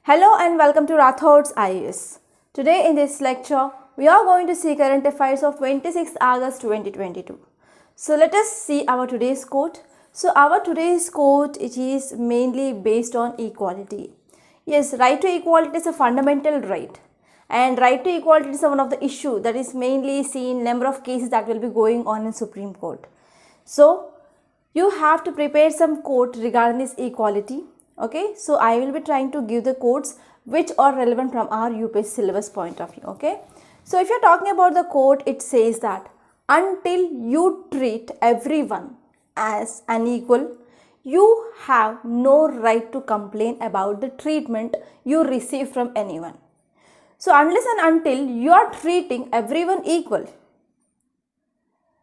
Hello and welcome to Rathod's IAS. Today in this lecture, we are going to see current affairs of 26th August 2022. So let us see our today's quote. So our today's quote, it is mainly based on equality. Yes, right to equality is a fundamental right. And right to equality is one of the issue that is mainly seen number of cases that will be going on in Supreme Court. So you have to prepare some quote regarding this equality. Okay, so I will be trying to give the quotes which are relevant from our UPSC syllabus point of view. Okay, so if you're talking about the quote, it says that until you treat everyone as an equal, you have no right to complain about the treatment you receive from anyone. So unless and until you are treating everyone equal,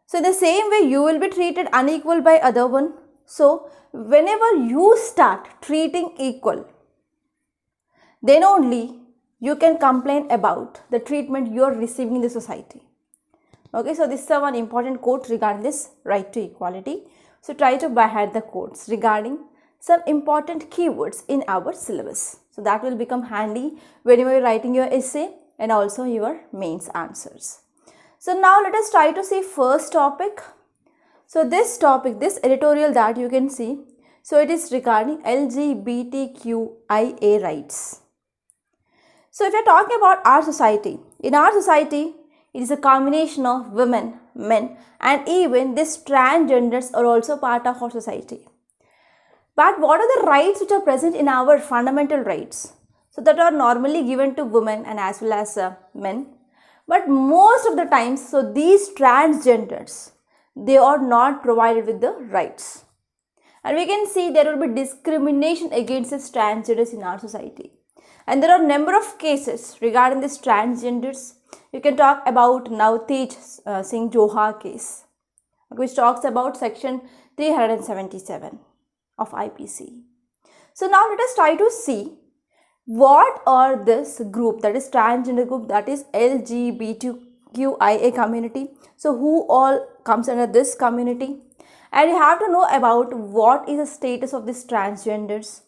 so in the same way you will be treated unequal by other one. So whenever you start treating equal, then only you can complain about the treatment you are receiving in the society. Okay, so this is one important quote regarding this right to equality. So try to by heart the quotes regarding some important keywords in our syllabus. So that will become handy whenever you are writing your essay and also your mains answers. So now let us try to see first topic. So this topic, this editorial that you can see, so it is regarding LGBTQIA rights. So if you are talking about our society, in our society, it is a combination of women, men, and even these transgenders are also part of our society. But what are the rights which are present in our fundamental rights? So that are normally given to women and as well as men. But most of the times, so these transgenders, they are not provided with the rights. And we can see there will be discrimination against these transgenders in our society. And there are a number of cases regarding these transgenders. You can talk about Navteej Singh Johar case, which talks about section 377 of IPC. So now let us try to see what are this group, that is transgender group, that is LGBTQIA community. So who all comes under this community, and you have to know about what is the status of these transgenders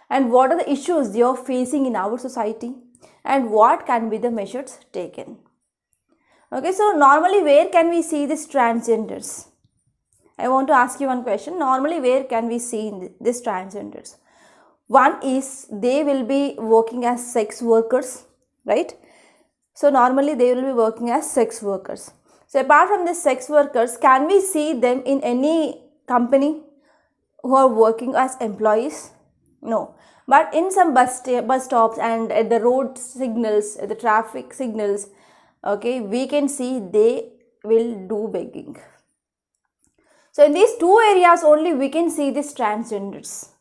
and what are the issues they are facing in our society and what can be the measures taken. Okay, so normally where can we see these transgenders? I want to ask you one question. Normally where can we see these transgenders? One is they will be working as sex workers, right? So normally they will be working as sex workers. So apart from the sex workers, can we see them in any company who are working as employees? No. But in some bus stops and at the road signals, at the traffic signals, okay, we can see they will do begging. So in these two areas only we can see these transgenders.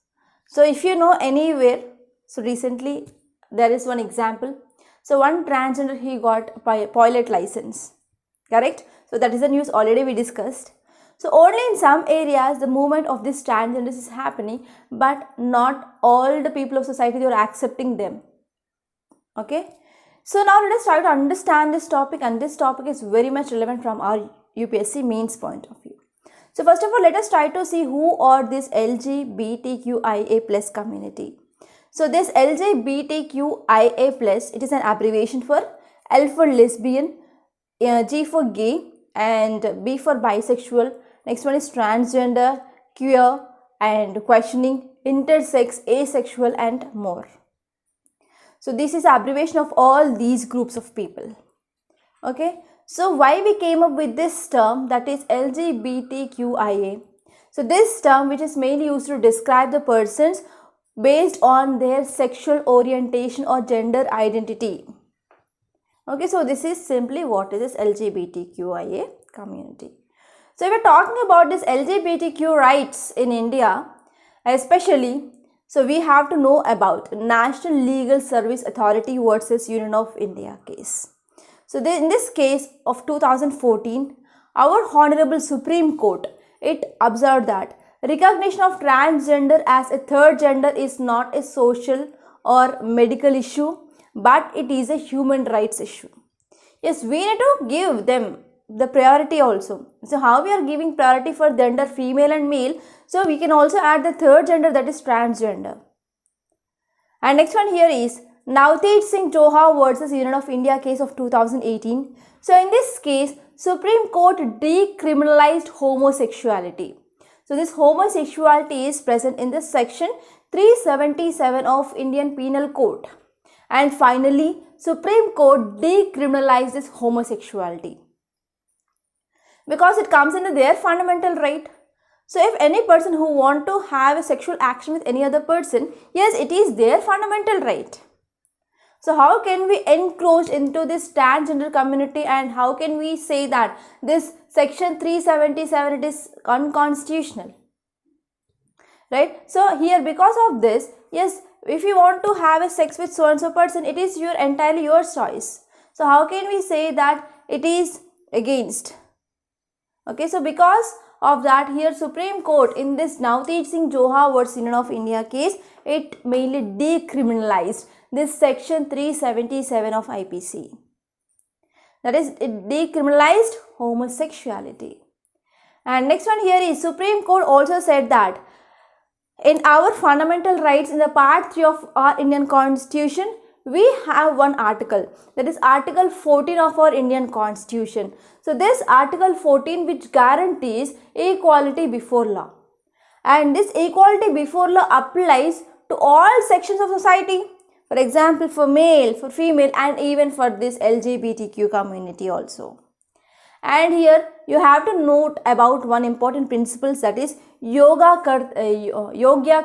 So if you know anywhere, so recently there is one example. So one transgender, he got pilot license. Correct? So that is the news already we discussed. So only in some areas the movement of this transgenders is happening, but not all the people of society, they are accepting them. Okay? So now let us try to understand this topic, and this topic is very much relevant from our UPSC mains point of view. So first of all, let us try to see who are this LGBTQIA plus community. So this LGBTQIA plus, it is an abbreviation for L for lesbian, G for gay, and B for bisexual. Next one is transgender, queer, and questioning, intersex, asexual, and more. So this is abbreviation of all these groups of people. Okay. So why we came up with this term, that is LGBTQIA. So this term, which is mainly used to describe the persons based on their sexual orientation or gender identity. Okay, so this is simply what is this LGBTQIA community. So if we are talking about this LGBTQ rights in India, especially, so we have to know about National Legal Service Authority versus Union of India case. So in this case of 2014, our Honorable Supreme Court, it observed that recognition of transgender as a third gender is not a social or medical issue, but it is a human rights issue. Yes, we need to give them the priority also. So how we are giving priority for gender female and male, so we can also add the third gender, that is transgender. And next one here is Navteej Singh Johar versus Union of India case of 2018. So in this case, Supreme Court decriminalized homosexuality. So this homosexuality is present in the section 377 of Indian Penal Code. And finally, Supreme Court decriminalized this homosexuality because it comes into their fundamental right. So if any person who want to have a sexual action with any other person, yes, it is their fundamental right. So how can we encroach into this transgender community, and how can we say that this section 377 it is unconstitutional? Right? So here, because of this, yes, if you want to have a sex with so and so person, it is entirely your choice. So how can we say that it is against? Okay, so because of that, here Supreme Court in this Navteej Singh Johar versus Union of India case, it mainly decriminalized this section 377 of IPC. That is, it decriminalized homosexuality. And next one here is Supreme Court also said that in our fundamental rights, in the part 3 of our Indian Constitution, we have one article, that is Article 14 of our Indian Constitution. So this Article 14 which guarantees equality before law. And this equality before law applies to all sections of society. For example, for male, for female, and even for this LGBTQ community also. And here you have to note about one important principle, that is Yogya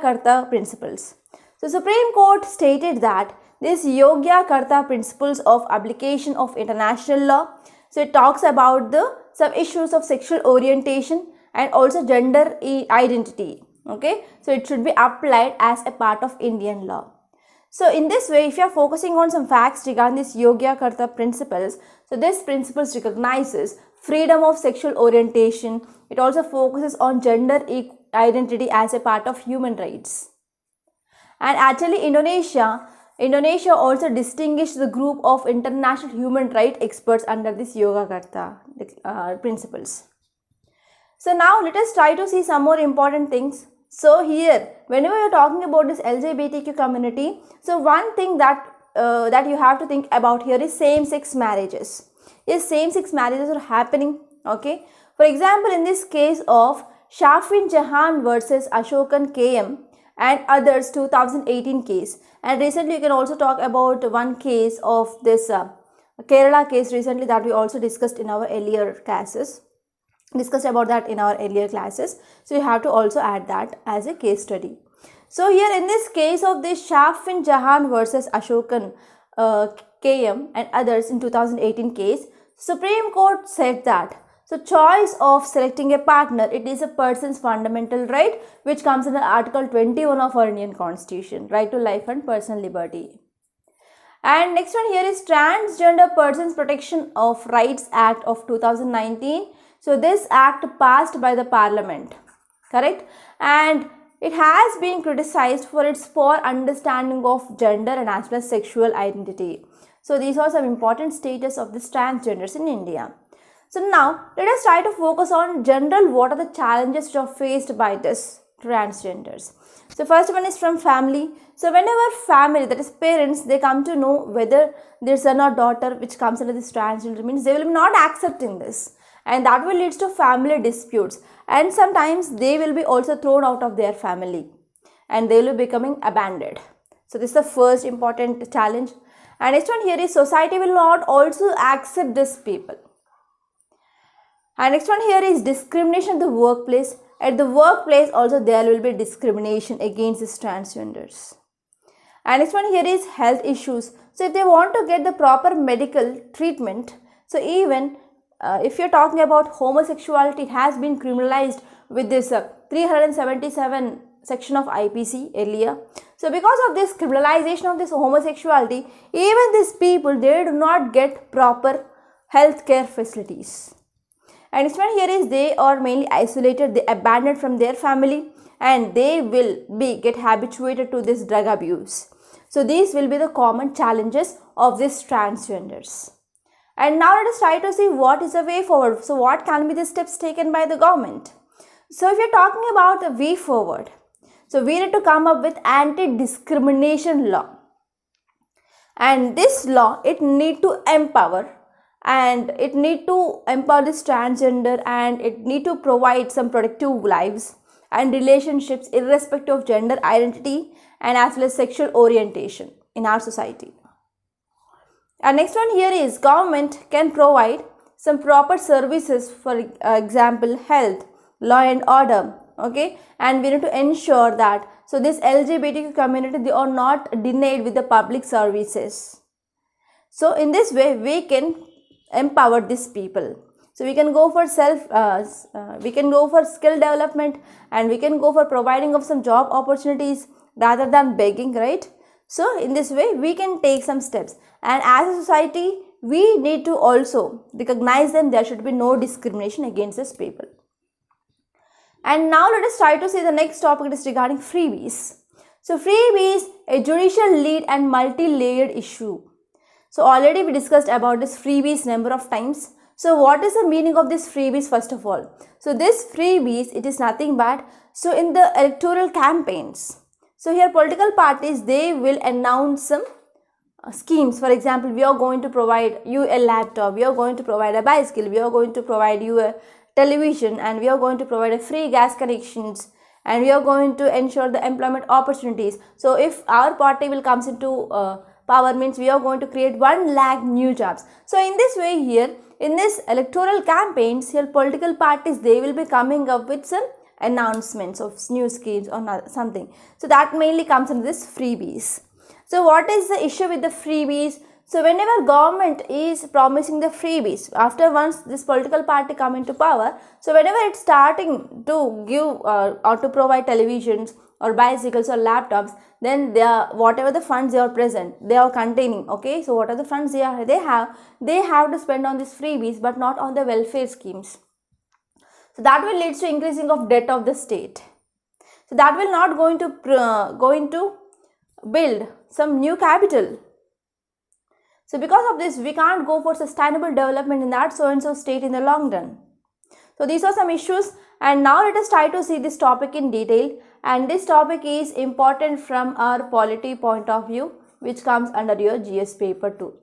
Karta principles. So Supreme Court stated that this Yogya Karta principles of application of international law. So it talks about some issues of sexual orientation and also gender identity. Okay, so it should be applied as a part of Indian law. So in this way, if you are focusing on some facts regarding this Yogya Karta principles, so this principles recognizes freedom of sexual orientation. It also focuses on gender identity as a part of human rights. And actually Indonesia also distinguished the group of international human rights experts under this Yogya Karta principles. So now let us try to see some more important things. So here, whenever you are talking about this LGBTQ community, so one thing that you have to think about here is same-sex marriages. Yes, same-sex marriages are happening. Okay. For example, in this case of Shafin Jahan versus Ashokan KM and others 2018 case, and recently you can also talk about one case of this Kerala case recently that we also discussed in our earlier classes. So you have to also add that as a case study. So here in this case of this Shafin Jahan versus Ashokan KM and others in 2018 case, Supreme Court said that so choice of selecting a partner, it is a person's fundamental right which comes under Article 21 of our Indian Constitution, right to life and personal liberty. And next one here is Transgender Persons Protection of Rights Act of 2019. So this act passed by the Parliament, correct? And it has been criticized for its poor understanding of gender and as well as sexual identity. So these are some important stages of this transgenders in India. So now let us try to focus on general what are the challenges which are faced by this transgenders. So first one is from family. So whenever family, that is parents, they come to know whether their son or daughter which comes under this transgender, means they will be not accepting this. And that will lead to family disputes, and sometimes they will be also thrown out of their family and they will be becoming abandoned. So this is the first important challenge. And next one here is society will not also accept these people. And next one here is discrimination at the workplace. At the workplace also there will be discrimination against these transgenders. And next one here is health issues. So if they want to get the proper medical treatment, so even if you're talking about homosexuality, it has been criminalized with this 377 section of IPC earlier. So because of this criminalization of this homosexuality, even these people, they do not get proper healthcare facilities. And this one here is they are mainly isolated, they abandoned from their family, and they will get habituated to this drug abuse. So these will be the common challenges of these transgenders. And now let us try to see what is the way forward. So what can be the steps taken by the government? So if you're talking about the way forward, So we need to come up with anti-discrimination law. And this law, it need to empower, and it need to empower this transgender, and it need to provide some productive lives and relationships irrespective of gender identity and as well as sexual orientation in our society. And next one here is government can provide some proper services, for example health, law and order, okay, and we need to ensure that so this LGBTQ community, they are not denied with the public services. So in this way we can empower these people. So we can go for we can go for skill development, and we can go for providing of some job opportunities rather than begging, right? So in this way we can take some steps, and as a society we need to also recognize them. There should be no discrimination against these people. And now let us try to see the next topic. It is regarding freebies. So freebies, a judicial lead and multi-layered issue. So already we discussed about this freebies number of times. So what is the meaning of this freebies first of all? So this freebies, it is nothing but, so in the electoral campaigns, so here political parties, they will announce some schemes. For example, we are going to provide you a laptop, we are going to provide a bicycle, we are going to provide you a television, and we are going to provide a free gas connections, and we are going to ensure the employment opportunities. So if our party will comes into power, means we are going to create 1 lakh new jobs. So in this way here, in this electoral campaigns, here political parties, they will be coming up with some announcements of new schemes or something. So that mainly comes into this freebies. So what is the issue with the freebies? So whenever government is promising the freebies, after once this political party come into power, so whenever it's starting to give or to provide televisions or bicycles or laptops, then they are, whatever the funds they are present, they are containing, okay, so what are the funds they have to spend on these freebies, but not on the welfare schemes. So that will lead to increasing of debt of the state. So that will not going to build some new capital. So because of this, we can't go for sustainable development in that so and so state in the long run. So these are some issues, and now let us try to see this topic in detail. And this topic is important from our polity point of view, which comes under your GS paper 2.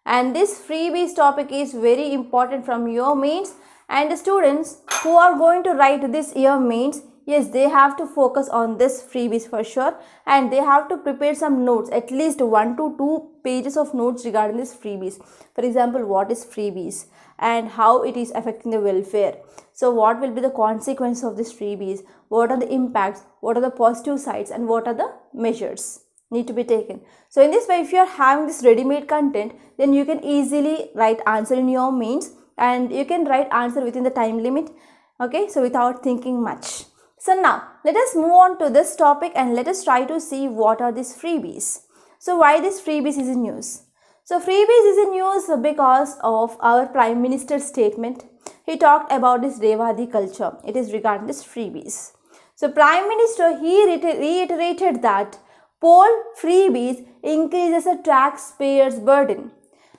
And this freebies topic is very important from your mains, and the students who are going to write this year mains, yes, they have to focus on this freebies for sure, and they have to prepare some notes, at least 1 to 2 pages of notes regarding this freebies. For example, what is freebies and how it is affecting the welfare. So what will be the consequence of this freebies, what are the impacts, what are the positive sides, and what are the measures need to be taken. So in this way, if you are having this ready-made content, then you can easily write answer in your mains, and you can write answer within the time limit, okay, so without thinking much. So now let us move on to this topic, and let us try to see what are these freebies. So why this freebies is in news? So freebies is in news because of our Prime Minister's statement. He talked about this Revadi culture. It is regarding this freebies. So Prime Minister, he reiterated that poll freebies increases a taxpayer's burden.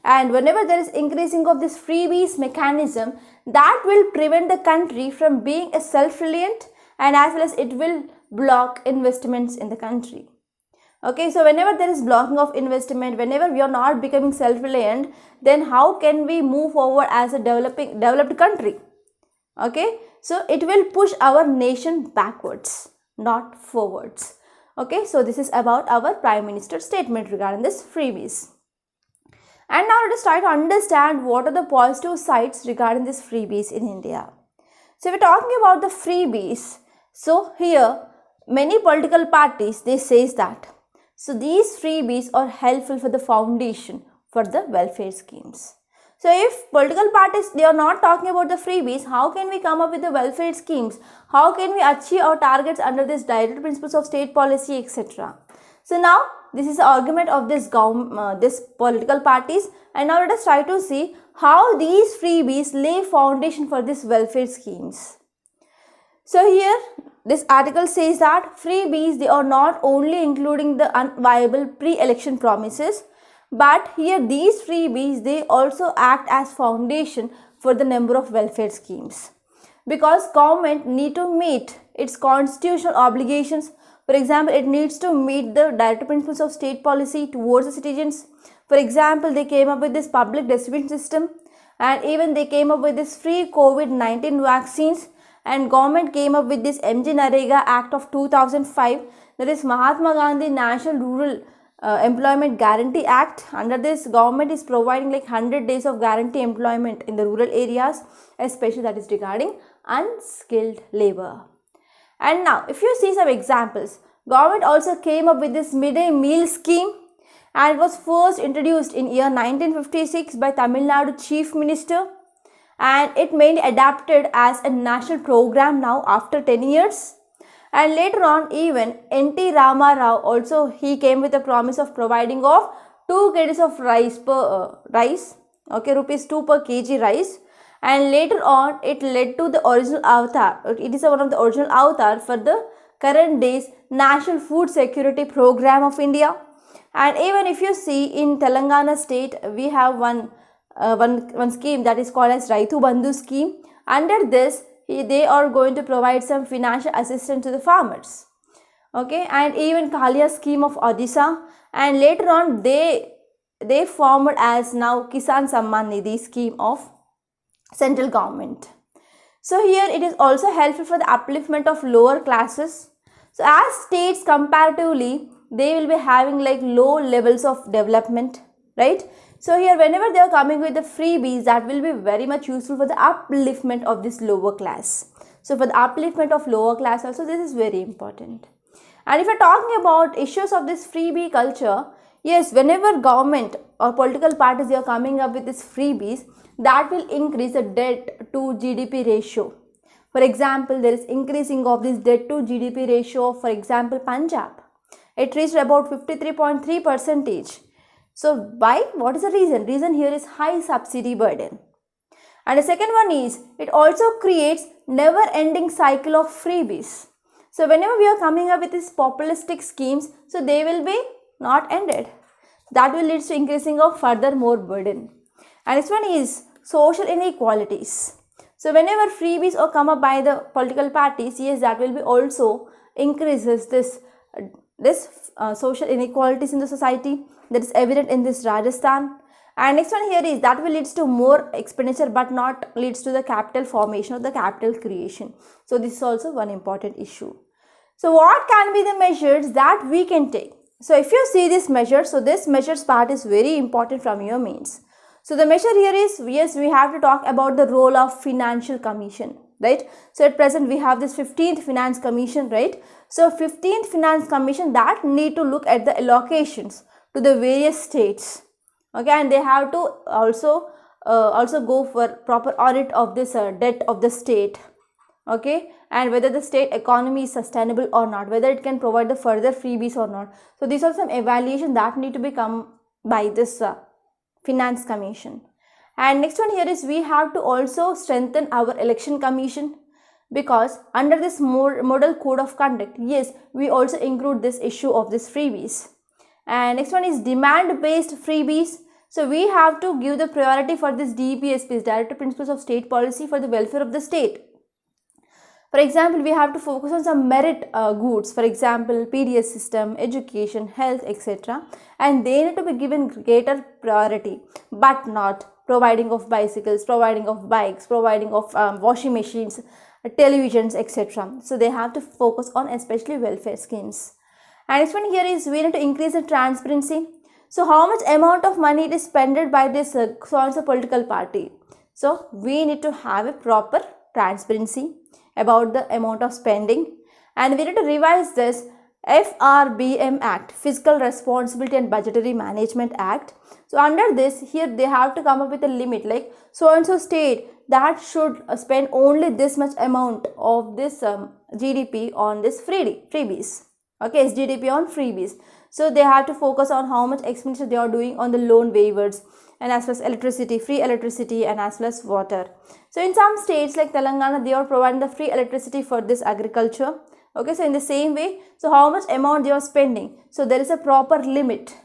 And whenever there is increasing of this freebies mechanism, that will prevent the country from being a self-reliant, and as well as it will block investments in the country. Okay, so whenever there is blocking of investment, whenever we are not becoming self-reliant, then how can we move forward as a developed country? Okay, so it will push our nation backwards, not forwards. Okay, so this is about our Prime Minister's statement regarding this freebies. And now let us try to understand what are the positive sides regarding this freebies in India. So if we are talking about the freebies, so here many political parties, they says that so these freebies are helpful for the foundation for the welfare schemes. So if political parties, they are not talking about the freebies, how can we come up with the welfare schemes? How can we achieve our targets under this directed principles of state policy, etc. So now this is the argument of this political parties, and now let us try to see how these freebies lay foundation for this welfare schemes. So here this article says that freebies, they are not only including the unviable pre-election promises, but here these freebies, they also act as foundation for the number of welfare schemes, because government need to meet its constitutional obligations. For For example, it needs to meet the directive principles of state policy towards the citizens. For example, they came up with this public distribution system, and even they came up with this free COVID-19 vaccines, and government came up with this MG Narega Act of 2005, that is Mahatma Gandhi National Rural Employment Guarantee Act. Under this, government is providing like 100 days of guarantee employment in the rural areas, especially that is regarding unskilled labor. And now, if you see some examples, government also came up with this midday meal scheme, and it was first introduced in year 1956 by Tamil Nadu Chief Minister, and it mainly adapted as a national program now after 10 years. And later on, even N.T. Rama Rao also, he came with a promise of providing of 2 kgs of rice per rupees 2 per kg rice. And later on, it led to the original avatar. It is one of the original avatar for the current day's National Food Security Program of India. And even if you see in Telangana state, we have one scheme that is called as Raithu Bandhu scheme. Under this, they are going to provide some financial assistance to the farmers. Okay, and even Kalia scheme of Odisha, and later on they formed as now Kisan Samman Nidhi scheme of central government. So here it is also helpful for the upliftment of lower classes. So as states comparatively, they will be having like low levels of development, right? So here whenever they are coming with the freebies, that will be very much useful for the upliftment of this lower class. So for the upliftment of lower class also, this is very important. And if you are talking about issues of this freebie culture, yes, whenever government or political parties they are coming up with these freebies, that will increase the debt to GDP ratio. For example, there is increasing of this debt to GDP ratio. For example, Punjab, it reached about 53.3%. So why? What is the reason? Reason here is high subsidy burden. And the second one is, it also creates never ending cycle of freebies. So whenever we are coming up with these populistic schemes, so they will be not ended. That will lead to increasing of further more burden. And next one is social inequalities. So whenever freebies are come up by the political parties, yes, that will be also increases this social inequalities in the society. That is evident in this Rajasthan. And next one here is that will leads to more expenditure but not leads to the capital formation or the capital creation. So this is also one important issue. So what can be the measures that we can take? So if you see this measure, so this measures part is very important from your mains. So the measure here is, yes, we have to talk about the role of financial commission, right? So at present we have this 15th Finance Commission, right? So 15th Finance Commission that need to look at the allocations to the various states, okay, and they have to also go for proper audit of this debt of the state, okay, and whether the state economy is sustainable or not, whether it can provide the further freebies or not. So these are some evaluation that need to become by this Finance Commission. And next one here is, we have to also strengthen our election commission, because under this model code of conduct, yes, we also include this issue of this freebies. And next one is demand based freebies. So we have to give the priority for this DPSPs, Directive Principles of State Policy, for the welfare of the state. For example, we have to focus on some merit goods, for example, PDS system, education, health, etc. And they need to be given greater priority, but not providing of bicycles, providing of bikes, providing of washing machines, televisions, etc. So they have to focus on especially welfare schemes. And next one here is, we need to increase the transparency. So how much amount of money it is spent by this so-and-so political party. So we need to have a proper transparency about the amount of spending, and we need to revise this FRBM Act, Fiscal Responsibility and Budgetary Management Act. So under this, here they have to come up with a limit, like so-and-so state that should spend only this much amount of this GDP on this freebies. Okay, it's GDP on freebies. So they have to focus on how much expenditure they are doing on the loan waivers, and as well as electricity, free electricity, and as well as water. So in some states like Telangana, they are providing the free electricity for this agriculture. Okay, so in the same way, so how much amount they are spending. So there is a proper limit.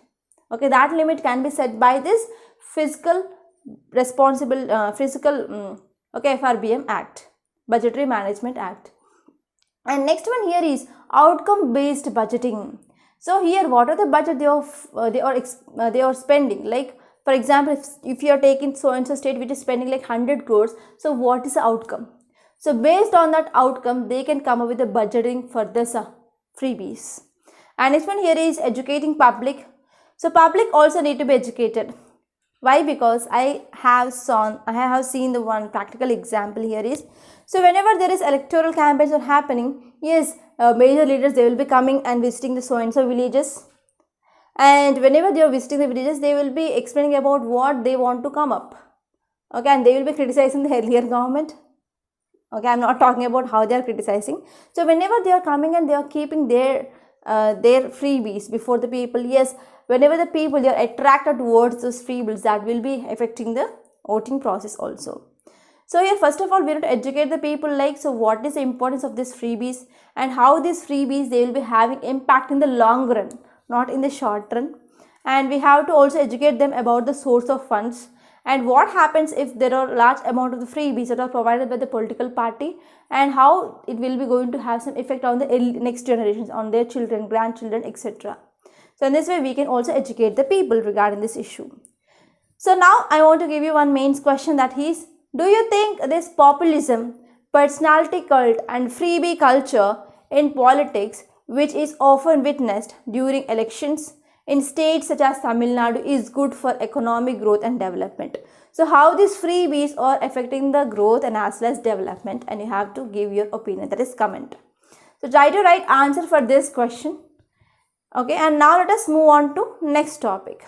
Okay, that limit can be set by this Fiscal Responsible FRBM Act, Budgetary Management Act. And next one here is outcome based budgeting. So here what are the budget they are spending? Like for example, if you are taking so and so state which is spending like 100 crores, so what is the outcome? So based on that outcome, they can come up with the budgeting for this freebies. And next one here is educating public. So public also need to be educated. Why? Because I have seen the one practical example here is, so whenever there is electoral campaigns are happening, yes, major leaders, they will be coming and visiting the so and so villages, and whenever they are visiting the villages, they will be explaining about what they want to come up, okay, and they will be criticizing the earlier government. Okay, I'm not talking about how they are criticizing. So whenever they are coming and they are keeping their freebies before the people, yes, whenever the people they are attracted towards those freebies, that will be affecting the voting process also. So here first of all we have to educate the people, like, so what is the importance of these freebies and how these freebies they will be having impact in the long run, not in the short run. And we have to also educate them about the source of funds and what happens if there are large amount of the freebies that are provided by the political party, and how it will be going to have some effect on the next generations, on their children, grandchildren, etc. So in this way we can also educate the people regarding this issue. So now I want to give you one main question, that is, do you think this populism, personality cult and freebie culture in politics, which is often witnessed during elections in states such as Tamil Nadu, is good for economic growth and development? So how these freebies are affecting the growth and as well as development, and you have to give your opinion, that is comment. So try to write answer for this question. Okay, and now let us move on to next topic.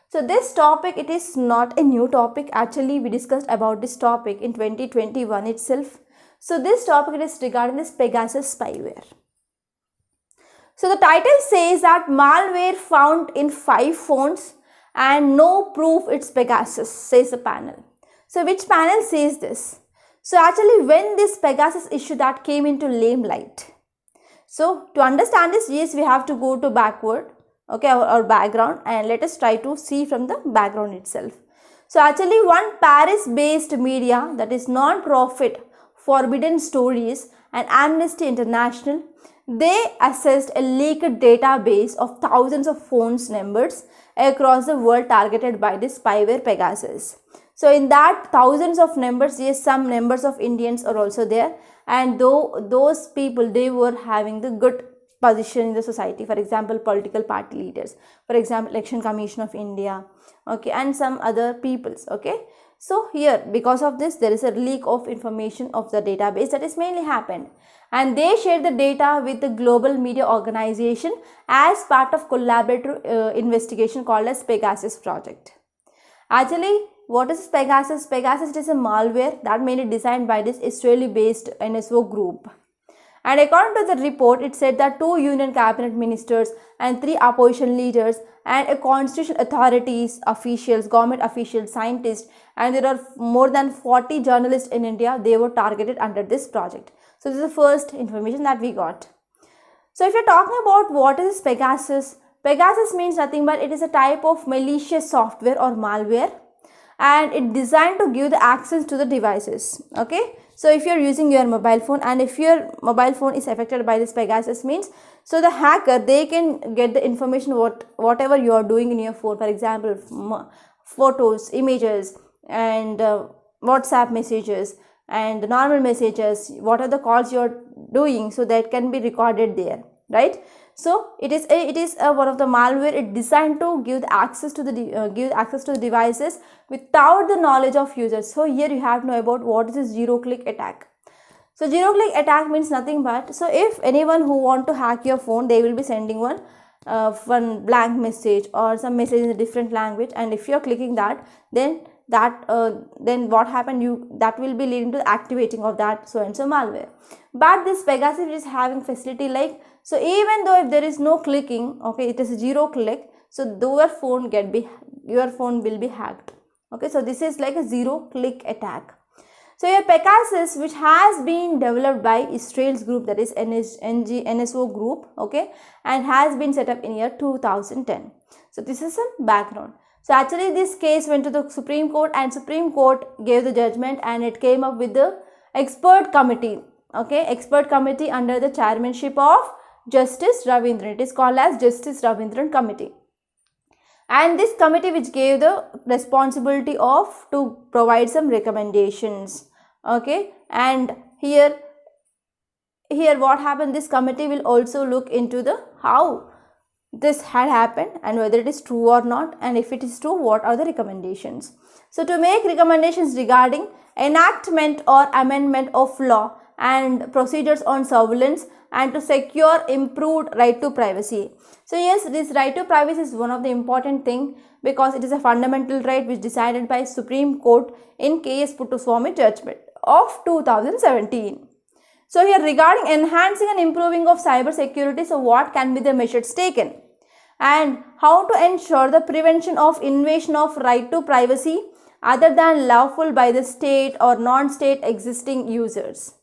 So this topic, it is not a new topic. Actually we discussed about this topic in 2021 itself. So this topic is regarding this Pegasus spyware. So the title says that malware found in 5 phones and no proof it's Pegasus, says the panel. So which panel says this? So actually when this Pegasus issue that came into limelight. So to understand this, yes, we have to go to backward, okay, our background, and let us try to see from the background itself. So actually one Paris based media, that is non-profit Forbidden Stories and Amnesty International, they assessed a leaked database of thousands of phones numbers across the world targeted by this spyware Pegasus. So in that thousands of numbers, yes, some numbers of Indians are also there, and though those people, they were having the good position in the society, for example political party leaders, for example Election Commission of India, okay, and some other peoples, okay. So here because of this there is a leak of information of the database that is mainly happened, and they shared the data with the global media organization as part of collaborative investigation called as Pegasus project. Actually what is Pegasus? Pegasus is a malware that mainly designed by this Israeli based NSO group. And according to the report, it said that 2 union cabinet ministers and 3 opposition leaders and a constitutional authorities, officials, government officials, scientists, and there are more than 40 journalists in India, they were targeted under this project. So this is the first information that we got. So if you're talking about what is Pegasus, Pegasus means nothing but it is a type of malicious software or malware, and it designed to give the access to the devices, okay. So if you're using your mobile phone, and if your mobile phone is affected by this Pegasus means, so the hacker, they can get the information whatever you are doing in your phone, for example photos, images, and WhatsApp messages and normal messages, what are the calls you are doing, so that can be recorded there, right? So it is one of the malware. It designed to give the access to the devices without the knowledge of users. So here you have to know about what is a zero-click attack. So zero-click attack means nothing but, so if anyone who want to hack your phone, they will be sending one blank message or some message in a different language, and if you are clicking that, then what happened, that will be leading to activating of that so and so malware. But this Pegasus is having facility like, so even though if there is no clicking, okay, it is a zero click, so your phone will be hacked, okay. So this is like a zero click attack. So your Pegasus, which has been developed by Israel's group, that is NSO group, okay, and has been set up in year 2010. So this is some background. So actually this case went to the Supreme Court, and Supreme Court gave the judgment, and it came up with the expert committee, okay, expert committee under the chairmanship of Justice Ravindran. It is called as Justice Ravindran Committee. And this committee which gave the responsibility of to provide some recommendations, okay. And here what happened, this committee will also look into the how this had happened and whether it is true or not, and if it is true, what are the recommendations. So to make recommendations regarding enactment or amendment of law and procedures on surveillance and to secure improved right to privacy. So yes, this right to privacy is one of the important thing because it is a fundamental right which decided by Supreme Court in K.S. Puttaswamy judgment of 2017. So here regarding enhancing and improving of cyber security, so what can be the measures taken and how to ensure the prevention of invasion of right to privacy other than lawful by the state or non-state existing users.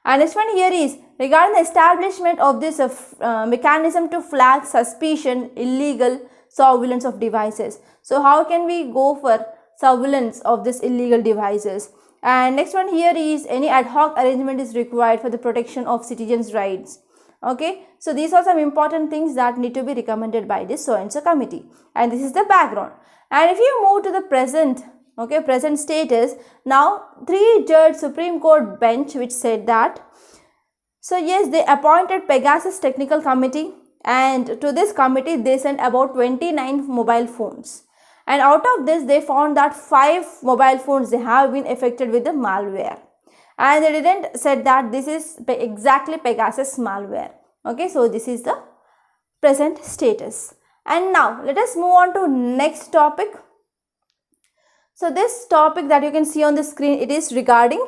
And next one here is regarding the establishment of this mechanism to flag suspicion illegal surveillance of devices. So how can we go for surveillance of this illegal devices? And next one here is any ad hoc arrangement is required for the protection of citizens' rights. Okay, so these are some important things that need to be recommended by this so-and-so committee, and this is the background. And if you move to the present, okay, present status, now 3-judge Supreme Court bench which said that, so yes, they appointed Pegasus Technical Committee, and to this committee they sent about 29 mobile phones. And out of this, they found that 5 mobile phones they have been affected with the malware. And they didn't said that this is exactly Pegasus malware. Okay, so this is the present status. And now let us move on to next topic. So this topic that you can see on the screen, it is regarding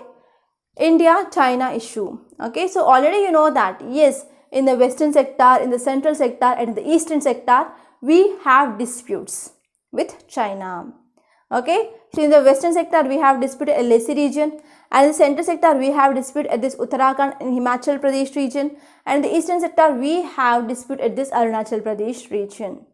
India-China issue. Okay, so already you know that yes, in the western sector, in the central sector and in the eastern sector, we have disputes with China. Okay, so in the western sector we have dispute at LAC region, and in the central sector we have dispute at this Uttarakhand and Himachal Pradesh region, and in the eastern sector we have dispute at this Arunachal Pradesh region.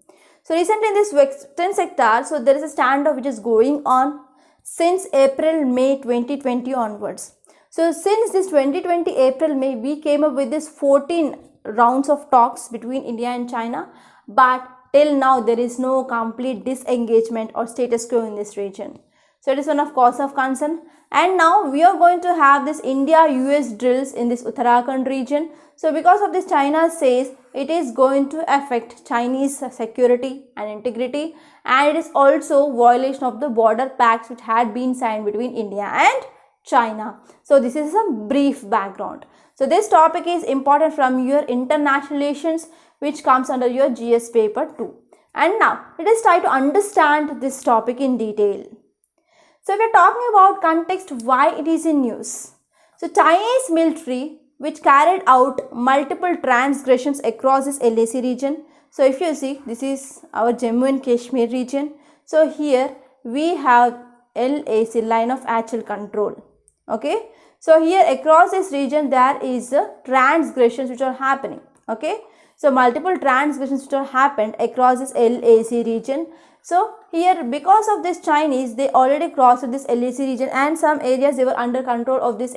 So recently in this western sector, so there is a standoff which is going on since April-May 2020 onwards. So since this 2020 April-May, we came up with this 14 rounds of talks between India and China, but till now there is no complete disengagement or status quo in this region. So it is one of cause of concern. And now we are going to have this India-US drills in this Uttarakhand region. So because of this, China says it is going to affect Chinese security and integrity, and it is also violation of the border pacts which had been signed between India and China. So this is some brief background. So this topic is important from your international relations which comes under your GS paper 2. And now let us try to understand this topic in detail. So we are talking about context why it is in news. So Chinese military which carried out multiple transgressions across this LAC region. So if you see, this is our Jammu and Kashmir region. So here we have LAC, line of actual control. Okay, so here across this region there is transgressions which are happening. Okay, so multiple transgressions which are happened across this LAC region. So here because of this Chinese, they already crossed this LAC region, and some areas they were under control of this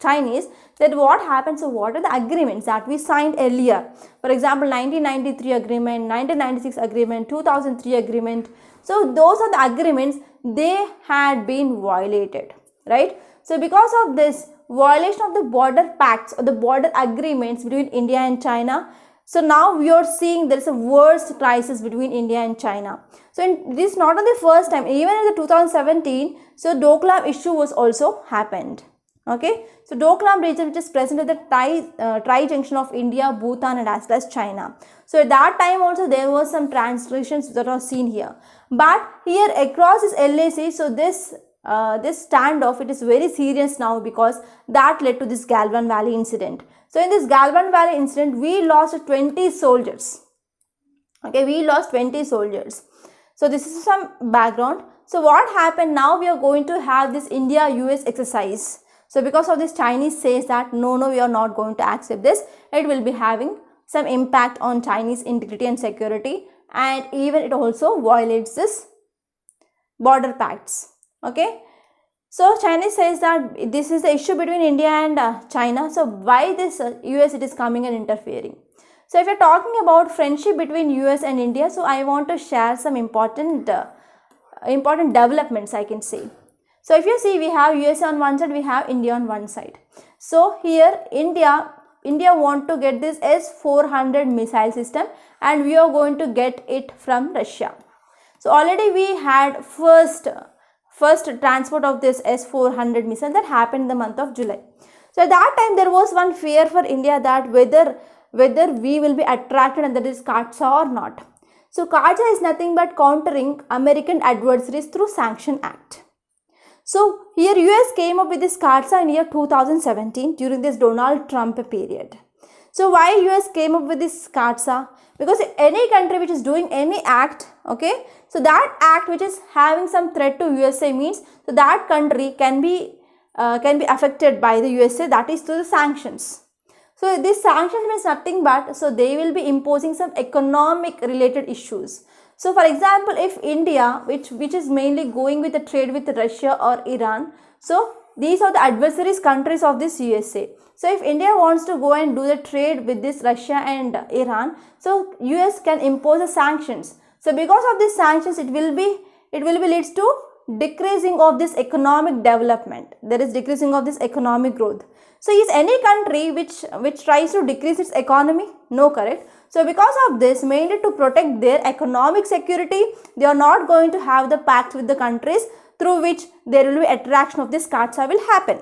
Chinese. Then what happened? So what are the agreements that we signed earlier? For example, 1993 agreement, 1996 agreement, 2003 agreement. So those are the agreements, they had been violated, right? So because of this violation of the border pacts or the border agreements between India and China, so now we are seeing there is a worst crisis between India and China. So this is not on the first time, even in the 2017, so Doklam issue was also happened. Okay, so Doklam region which is present at the tri-junction of India, Bhutan and as well as China. So at that time also there was some transgressions that are seen here. But here across this LAC, so this standoff, it is very serious now because that led to this Galwan Valley incident. So in this Galwan Valley incident, we lost 20 soldiers. Okay, we lost 20 soldiers. So this is some background. So what happened now? We are going to have this India-US exercise. So because of this, Chinese says that no, we are not going to accept this. It will be having some impact on Chinese integrity and security, and even it also violates this border pacts. Okay. So China says that this is the issue between India and China. So why this US it is coming and interfering? So if you're talking about friendship between US and India, so I want to share some important developments, I can say. So if you see, we have US on one side, we have India on one side. So here India want to get this S-400 missile system, and we are going to get it from Russia. So already we had first transport of this S-400 missile that happened in the month of July. So at that time there was one fear for India that whether we will be attracted under this CAATSA or not. So CAATSA is nothing but countering American adversaries through Sanction Act. So here US came up with this CAATSA in year 2017 during this Donald Trump period. So why US came up with this CAATSA? Because any country which is doing any act, okay, so that act which is having some threat to USA means, so that country can be affected by the USA, that is through the sanctions. So this sanctions means nothing but, so they will be imposing some economic related issues. So for example, if India, which is mainly going with the trade with Russia or Iran, so these are the adversaries countries of this USA. So if India wants to go and do the trade with this Russia and Iran, so US can impose the sanctions. So because of these sanctions, it will be leads to decreasing of this economic development. There is decreasing of this economic growth. So is any country which tries to decrease its economy? No, correct. So because of this, mainly to protect their economic security, they are not going to have the pact with the countries through which there will be attraction of this CAATSA will happen.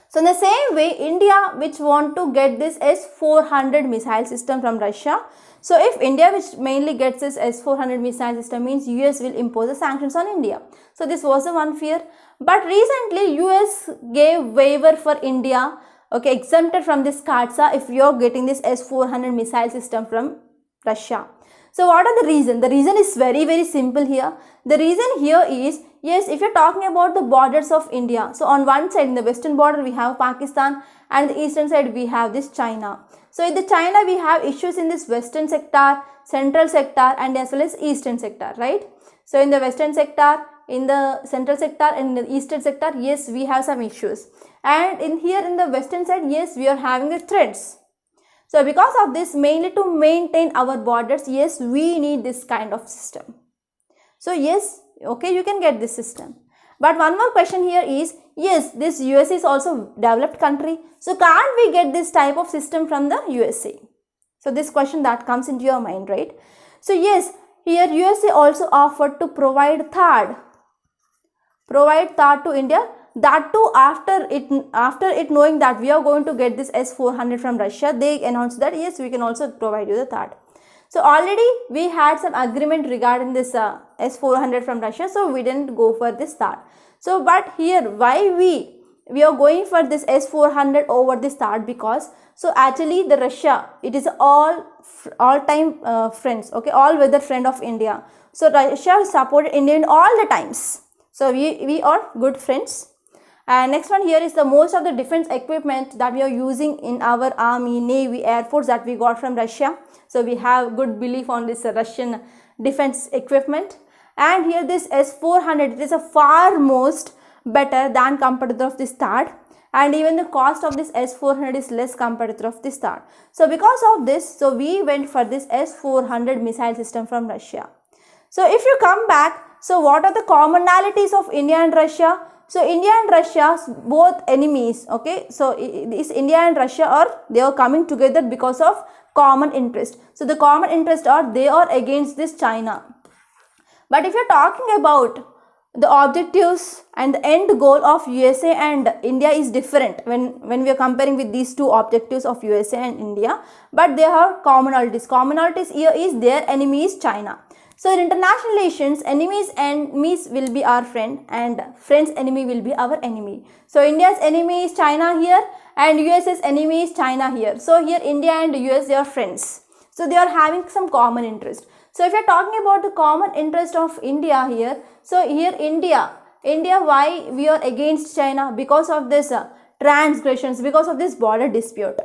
So in the same way, India which want to get this S-400 missile system from Russia. So if India which mainly gets this S-400 missile system means US will impose the sanctions on India. So this was the one fear. But recently US gave waiver for India, okay, exempted from this CAATSA if you are getting this S-400 missile system from Russia. So what are the reason? The reason is very, very simple here. The reason here is, yes, if you're talking about the borders of India, so on one side in the western border we have Pakistan and the eastern side we have this China. So in the China we have issues in this western sector, central sector and as well as eastern sector, right? So in the western sector, in the central sector and in the eastern sector, yes, we have some issues. And in the western side, yes, we are having the threats. So because of this, mainly to maintain our borders, yes, we need this kind of system. So yes, okay, you can get this system. But one more question here is, yes, this USA is also developed country. So can't we get this type of system from the USA? So this question that comes into your mind, right? So yes, here USA also offered to provide THAAD to India. That too after it knowing that we are going to get this S-400 from Russia, they announced that yes, we can also provide you the THAAD. So already we had some agreement regarding this S-400 from Russia, so we didn't go for this THAAD. So but here why we are going for this S-400 over this THAAD? Because so actually the Russia, it is all time friends, okay, all weather friend of India. So Russia supported India in all the times. So we are good friends. And next one here is the most of the defense equipment that we are using in our army, navy, air force that we got from Russia. So we have good belief on this Russian defense equipment. And here this S-400, it is a far most better than competitor of this THAAD. And even the cost of this S-400 is less competitor of this THAAD. So because of this, so we went for this S-400 missile system from Russia. So if you come back, so what are the commonalities of India and Russia? So India and Russia, both enemies, okay. So is India and Russia they are coming together because of common interest. So the common interest they are against this China. But if you are talking about the objectives and the end goal of USA and India is different when we are comparing with these two objectives of USA and India. But they have commonalities. Commonalities here is their enemy is China. So in international relations, enemies will be our friend and friend's enemy will be our enemy. So India's enemy is China here and US's enemy is China here. So here India and US, they are friends. So they are having some common interest. So if you are talking about the common interest of India here, so here India, why we are against China? Because of this transgressions, because of this border dispute.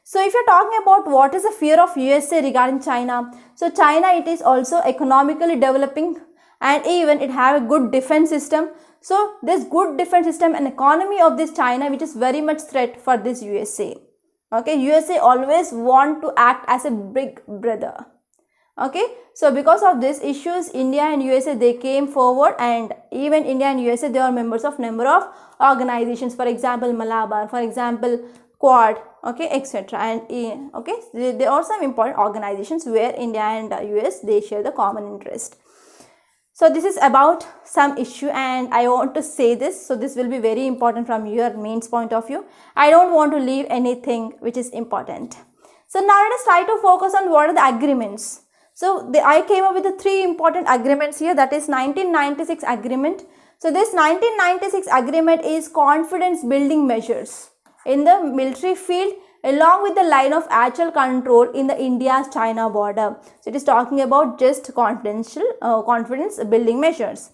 So if you are talking about what is the fear of USA regarding China, so China, it is also economically developing and even it have a good defense system. So this good defense system and economy of this China, which is very much threat for this USA. Okay, USA always want to act as a big brother. Okay, so because of these issues, India and USA, they came forward, and even India and USA, they are members of number of organizations, for example Malabar, for example Quad, okay, etc. And okay, there are some important organizations where India and US, they share the common interest. So this is about some issue, and I want to say this, so this will be very important from your mains point of view. I don't want to leave anything which is important. So now let us try to focus on what are the agreements. So I came up with the 3 important agreements here, that is 1996 agreement. So this 1996 agreement is confidence building measures in the military field, along with the line of actual control in the India's China border. So it is talking about just confidence building measures.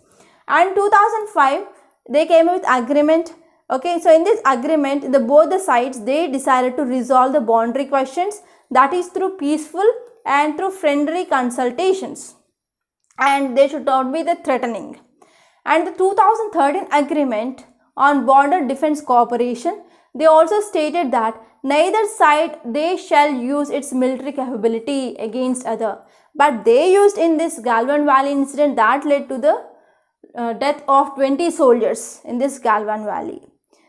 And 2005, they came up with agreement. Okay, so in this agreement, both the sides, they decided to resolve the boundary questions, that is through peaceful and through friendly consultations, and they should not be the threatening. And the 2013 agreement on border defense cooperation, they also stated that neither side, they shall use its military capability against other, but they used in this Galwan Valley incident that led to the death of 20 soldiers in this Galwan Valley.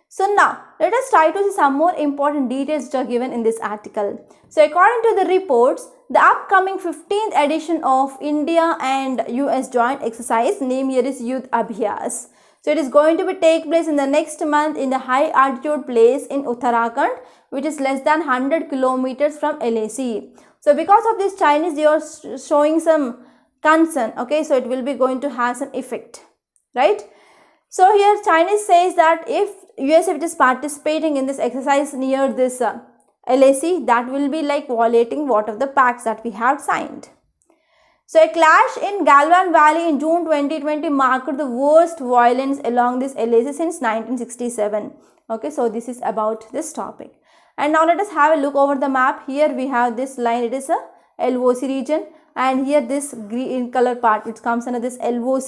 So now let us try to see some more important details which are given in this article. So according to the reports, the upcoming 15th edition of India and US joint exercise, name here is Yudh Abhyas. So it is going to be take place in the next month in the high altitude place in Uttarakhand, which is less than 100 kilometers from LAC. So because of this, Chinese, they are showing some concern. Okay, so it will be going to have some effect, right? So here Chinese says that if US is participating in this exercise near this LAC, that will be like violating what of the pacts that we have signed. So a clash in Galwan Valley in June 2020 marked the worst violence along this LAC since 1967. Okay, so this is about this topic. And now let us have a look over the map. Here we have this line, it is a LOC region, and here this green color part which comes under this LOC,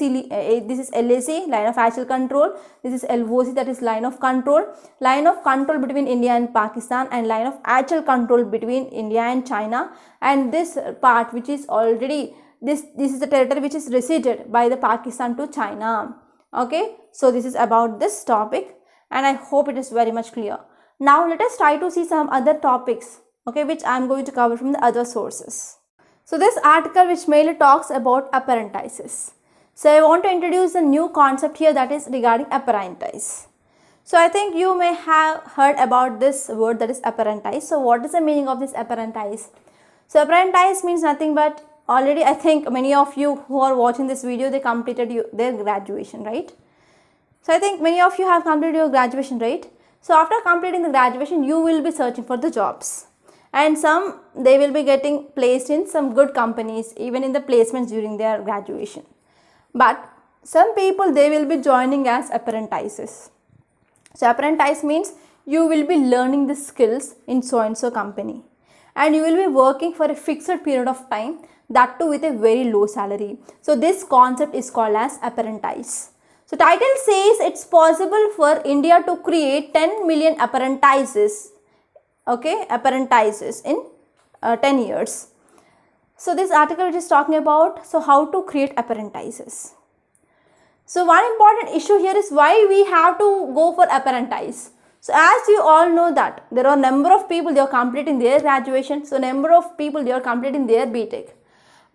this is LAC, line of actual control, this is LOC, that is line of control between India and Pakistan, and line of actual control between India and China. And this part which is already, this is the territory which is receded by the Pakistan to China. Okay, so this is about this topic, and I hope it is very much clear. Now let us try to see some other topics, okay, which I am going to cover from the other sources. So this article which mainly talks about apparentices. So I want to introduce a new concept here, that is regarding apparentice. So I think you may have heard about this word, that is apparentice. So what is the meaning of this apparentice? So apparentice means nothing but, already I think many of you who are watching this video, they completed their graduation, right? So I think many of you have completed your graduation, right? So after completing the graduation, you will be searching for the jobs. And some, they will be getting placed in some good companies, even in the placements during their graduation. But some people, they will be joining as apprentices. So apprentice means you will be learning the skills in so and so company, and you will be working for a fixed period of time, that too with a very low salary. So this concept is called as apprentice. So title says it's possible for India to create 10 million apprentices. Okay, apprentices in 10 years. So this article is talking about, so how to create apprentices. So one important issue here is why we have to go for apprentice. So as you all know that there are number of people, they are completing their graduation. So number of people, they are completing their BTech.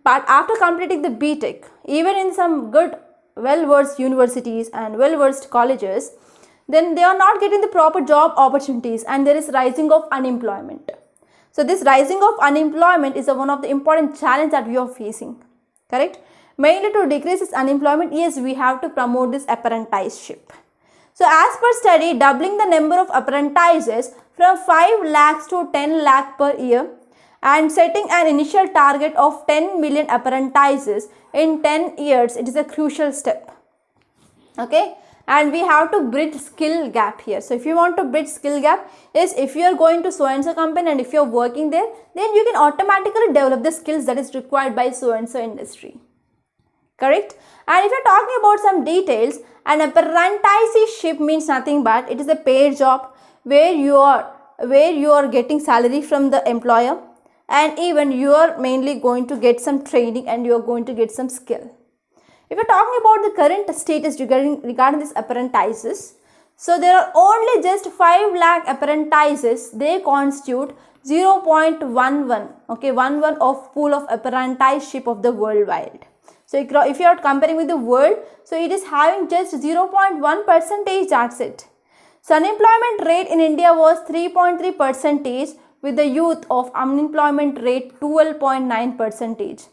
But after completing the BTech, even in some good well-versed universities and well-versed colleges, then they are not getting the proper job opportunities, and there is rising of unemployment. So this rising of unemployment is one of the important challenges that we are facing, correct? Mainly to decrease this unemployment, yes, we have to promote this apprenticeship. So as per study, doubling the number of apprentices from 5 lakhs to 10 lakh per year, and setting an initial target of 10 million apprentices in 10 years, it is a crucial step. Okay, and we have to bridge skill gap here. So if you want to bridge skill gap, is if you are going to so and so company and if you are working there, then you can automatically develop the skills that is required by so and so industry. correct? And if you're talking about some details, an apprenticeship means nothing but it is a paid job where you are getting salary from the employer, and even you are mainly going to get some training and you are going to get some skill. If you're talking about the current status regarding these apprentices, so there are only just 5 lakh apprentices. They constitute 0.11, okay, 11 of pool of apprenticeship of the worldwide. So if you are comparing with the world, so it is having just 0.1%, that's it. So unemployment rate in India was 3.3% with the youth of unemployment rate 12.9%.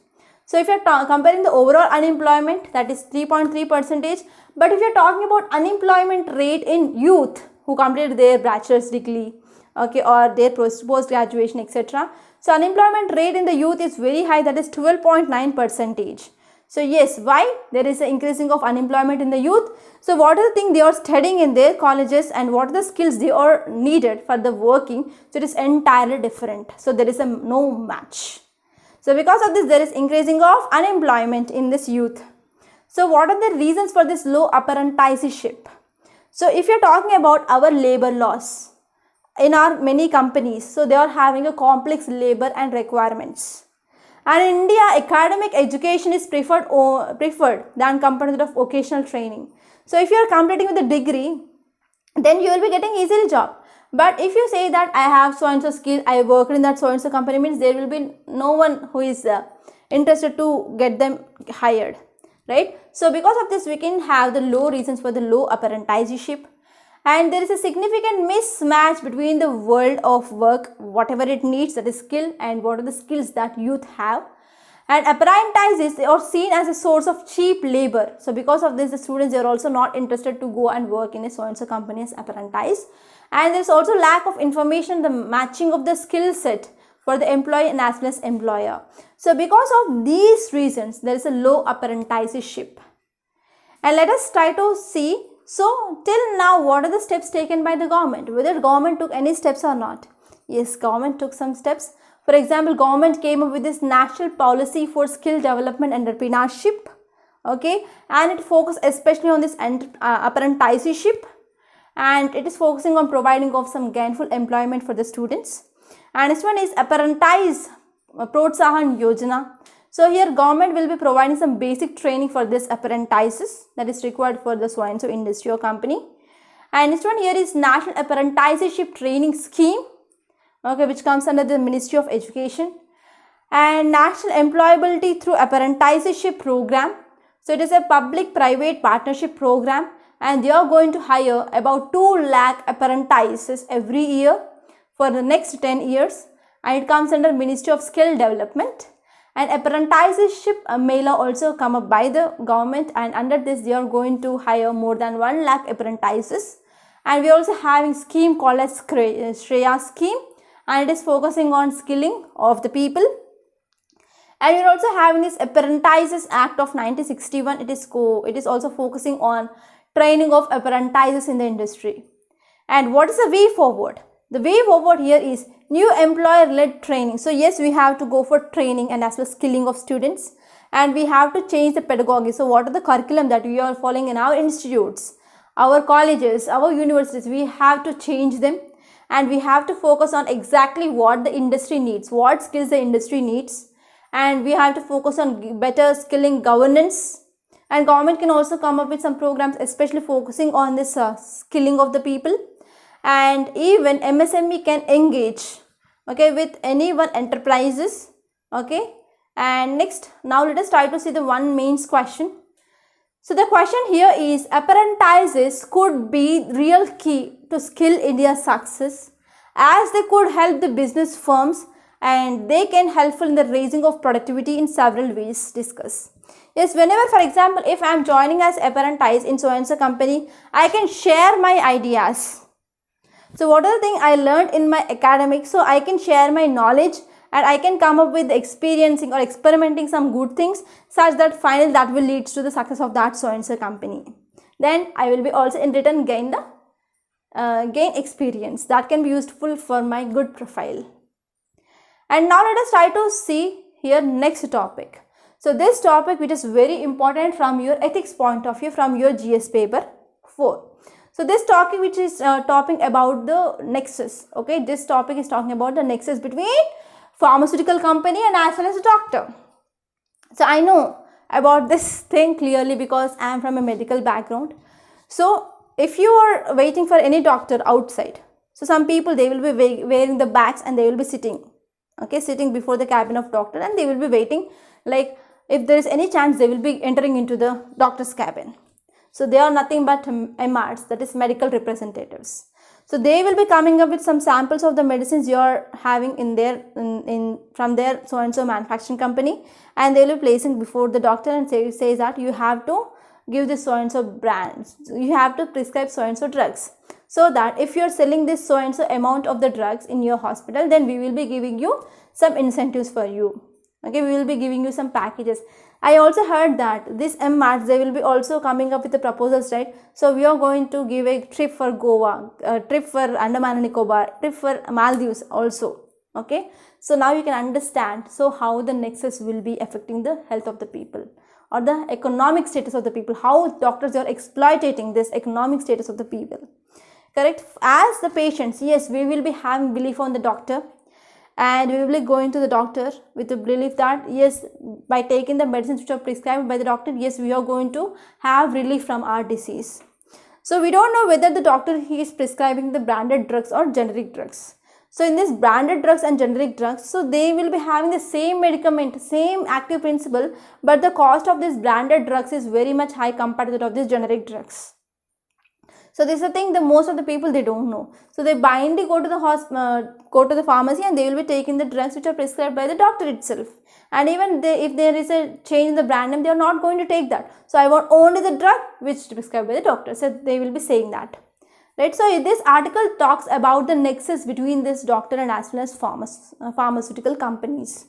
So if you are comparing the overall unemployment, that is 3.3%, but if you are talking about unemployment rate in youth who completed their bachelor's degree, okay, or their post graduation, etc. So unemployment rate in the youth is very high, that is 12.9%. So yes, why? There is an increasing of unemployment in the youth. So what is the thing they are studying in their colleges and what are the skills they are needed for the working? So it is entirely different. So there is no match. So because of this, there is increasing of unemployment in this youth. So what are the reasons for this low apprenticeship? So if you are talking about our labor laws in our many companies, so they are having a complex labor and requirements. And in India, academic education is preferred than compared of vocational training. So if you are completing with a degree, then you will be getting easily job. But if you say that I have so and so skill, I worked in that so and so company, means there will be no one who is interested to get them hired, right? So because of this, we can have the low reasons for the low apprenticeship. And there is a significant mismatch between the world of work, whatever it needs, that is skill, and what are the skills that youth have. And apprentices, they are seen as a source of cheap labor. So because of this, the students, they are also not interested to go and work in a so-and-so company as apprentice. And there is also lack of information, the matching of the skill set for the employee and as well as employer. So because of these reasons, there is a low apprenticeship. And let us try to see, so till now, what are the steps taken by the government? Whether government took any steps or not? Yes, government took some steps. For example, government came up with this national policy for skill development and entrepreneurship. Okay, and it focused especially on this apprenticeship, and it is focusing on providing of some gainful employment for the students. And this one is Apprentice Protsahan Yojana. So here government will be providing some basic training for this apprentices that is required for the so and so industry or company. And this one here is National Apprenticeship Training Scheme, okay, which comes under the Ministry of Education. And National Employability through Apprenticeship Program. So it is a public-private partnership program, and they are going to hire about 2 lakh apprentices every year for the next 10 years. And it comes under Ministry of Skill Development. And apprenticeship mela also come up by the government, and under this they are going to hire more than 1 lakh apprentices. And we are also having scheme called as Shreya scheme, and it is focusing on skilling of the people. And we are also having this Apprentices Act of 1961. It is also focusing on training of apprentices in the industry. And what is the way forward? The way forward here is new employer-led training. So yes, we have to go for training and as well as skilling of students, and we have to change the pedagogy. So what are the curriculum that we are following in our institutes, our colleges, our universities? We have to change them, and we have to focus on exactly what the industry needs, what skills the industry needs, and we have to focus on better skilling governance. And government can also come up with some programs especially focusing on this skilling of the people. And even MSME can engage, okay, with any one enterprises, okay. And next, now let us try to see the one main question. So the question here is, apprentices could be real key to skill India's success, as they could help the business firms and they can helpful in the raising of productivity in several ways. Discuss. Yes, whenever, for example, if I am joining as apprentice in so and so company, I can share my ideas. So what are the things I learned in my academics? So I can share my knowledge and I can come up with experiencing or experimenting some good things, such that finally that will lead to the success of that so and so company. Then I will be also in return gain experience that can be useful for my good profile. And now let us try to see here next topic. So this topic which is very important from your ethics point of view from your GS paper 4. So this topic which is talking about the nexus. Okay, this topic is talking about the nexus between pharmaceutical company and as well as a doctor. So I know about this thing clearly because I am from a medical background. So if you are waiting for any doctor outside, so some people they will be wearing the bags and they will be sitting, okay, sitting before the cabin of doctor, and they will be waiting, like if there is any chance they will be entering into the doctor's cabin. So they are nothing but MRs, that is medical representatives. So they will be coming up with some samples of the medicines you are having in their from their so and so manufacturing company, and they will be placing before the doctor and says that you have to give this so and so brands, you have to prescribe so and so drugs, so that if you are selling this so and so amount of the drugs in your hospital, then we will be giving you some incentives for you. Okay, we will be giving you some packages. I also heard that this MRs, they will be also coming up with the proposals, right? So we are going to give a trip for Goa, a trip for Andaman and Nicobar, trip for Maldives also. Okay, so now you can understand so how the nexus will be affecting the health of the people or the economic status of the people, how doctors are exploiting this economic status of the people. Correct? As the patients, yes, we will be having belief on the doctor, and we will be going to the doctor with the belief that yes, by taking the medicines which are prescribed by the doctor, yes, we are going to have relief from our disease. So we don't know whether the doctor he is prescribing the branded drugs or generic drugs. So in this branded drugs and generic drugs, so they will be having the same medicament, same active principle, but the cost of this branded drugs is very much high compared to that of these generic drugs. So this is the thing that most of the people they don't know. So they blindly go to the pharmacy and they will be taking the drugs which are prescribed by the doctor itself. And even if there is a change in the brand name, they are not going to take that. So I want only the drug which is prescribed by the doctor. So they will be saying that. Right. So this article talks about the nexus between this doctor and as well as pharmaceutical companies.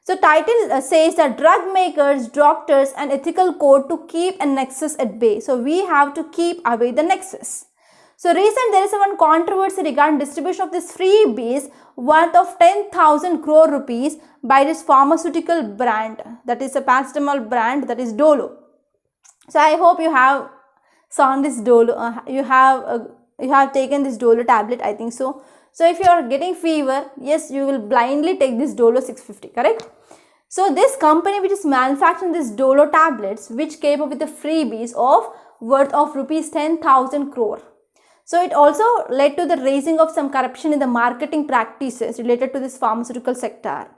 So title says that drug makers, doctors and ethical code to keep a nexus at bay. So we have to keep away the nexus. So recent there is one controversy regarding distribution of this freebies worth of 10,000 crore rupees by this pharmaceutical brand, that is a paracetamol brand, that is Dolo. So I hope you have saw this Dolo, you have taken this Dolo tablet, I think so. So if you are getting fever, yes, you will blindly take this Dolo 650, correct? So this company which is manufacturing this Dolo tablets, which came up with the freebies of worth of rupees 10,000 crore. So it also led to the raising of some corruption in the marketing practices related to this pharmaceutical sector.